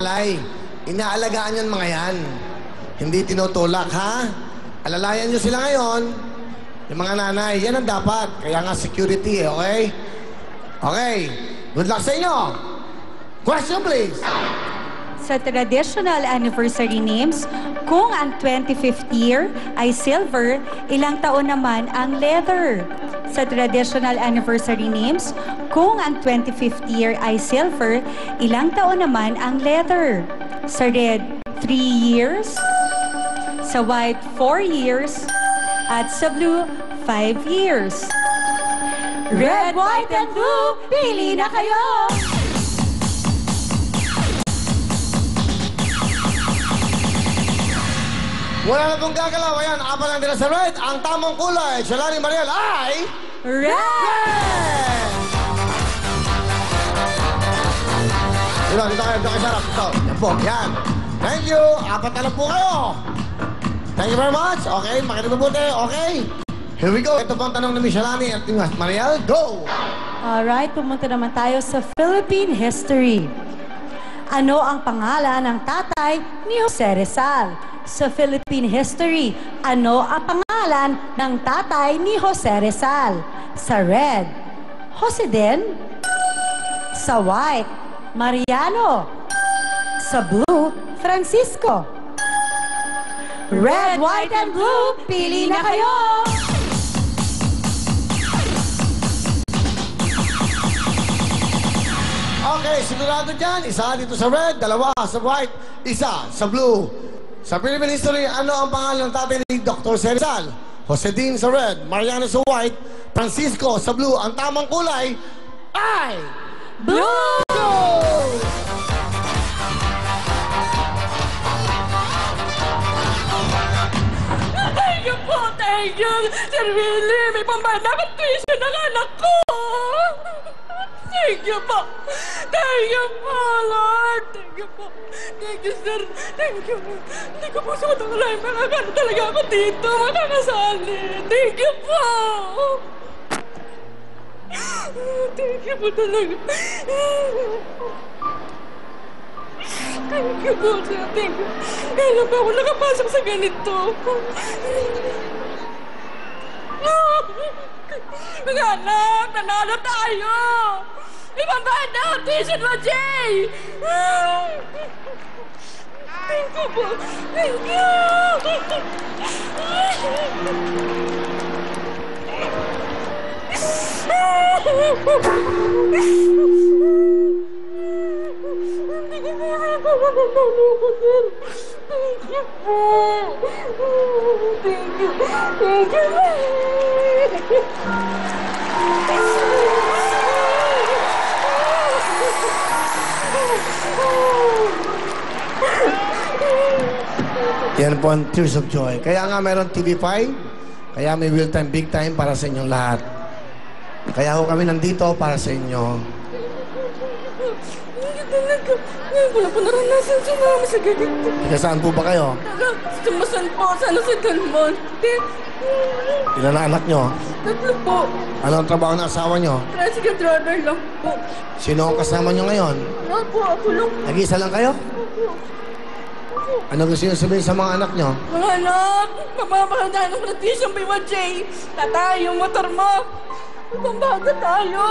Alay, inaalagaan yan mga yan. Hindi tinutulak, ha? Alalayan nyo sila ngayon. Yung mga nanay, yan ang dapat. Kaya nga security, okay? Okay. Good luck sa inyo. Question, please. Sa traditional anniversary names, kung ang 25th year ay silver, ilang taon naman ang leather? Sa traditional anniversary names, kung ang 25th year ay silver, ilang taon naman ang leather? Sa red, 3 years. Sa white, 4 years. At sa blue, 5 years. Red, white, and blue, pili na kayo! Wala na pong gagalaw. Ayan, apat lang din sa red. Ang tamang kulay, Shalani Mariel, ay... Red! Dito kayo sarap. Ito, yan po, yan. Thank you. Apat na lang po kayo. Thank you very much. Okay, makinig mabuti. Okay. Here we go. Ito po ang tanong ni Shalani at ni Mariel. Go! Alright, pumunta naman tayo sa Philippine history. Ano ang pangalan ng tatay ni Jose Rizal? Sa Philippine history, ano ang pangalan ng tatay ni Jose Rizal? Sa red, Jose din. Sa white, Mariano. Sa blue, Francisco. Red, white, and blue, pili na kayo! Okay, sigurado dyan. Isa dito sa red, dalawa sa white, isa sa blue. Sa Philippine history, ano ang pangalan ng tatay ni Dr. Rizal? Jose Din sa red, Mariano sa white, Francisco sa blue. Ang tamang kulay ay... Blue! Thank you po, thank you. Sir Willie, may pambanda ka tuition ng anak ko. Thank you po. Thank you po, Lord. Thank you po. Thank you, sir. Thank you. Hindi ko po suot ang lahat. Makakano talaga ako dito. Makakasali. Thank you po. Thank you po talaga. Thank you po, sir. Thank you. Kailan pa ako nakapasok sa ganito? Mga anak, nanalo tayo! Ibang bahan na audition mo, Jay! Thank you po. Thank you! Hindi ko po rin po matatalo ko, sir. Thank you po. Thank you. Thank you. Yan po ang Tears of Joy. Kaya nga mayroon TV5, kaya may Will Time, Big Time para sa inyong lahat. Kaya ho kami nandito para sa inyo. Talaga. Ngayon ko lang po naranasan sumama sa ganito. Ika saan po ba kayo? Sumasan po. Sana sa Del Monte. Ilan na anak nyo? 3 po. Ano ang trabaho ng asawa nyo? Tricycle driver lang po. Sino ang kasama nyo ngayon? Wala po. Ako lang. Nag-iisa lang kayo? Ano gusto nyo sabihin sa mga anak nyo? Mga anak, mapapakanda ng tradition by Jay. Tatay, yung motor mo. Pambaga tayo.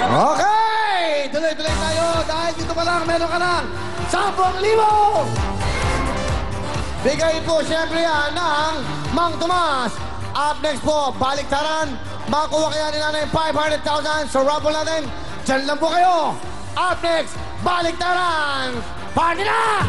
Okay! Tuloy-tuloy tayo dahil dito pa lang meron ka ng 10,000! Bigay po siyempre yan ng Mang Tomas. Up next po, baliktaran. Makuha kaya nila ng 500,000 sa raffle natin. Diyan lang po kayo. Up next, baliktaran. Party na!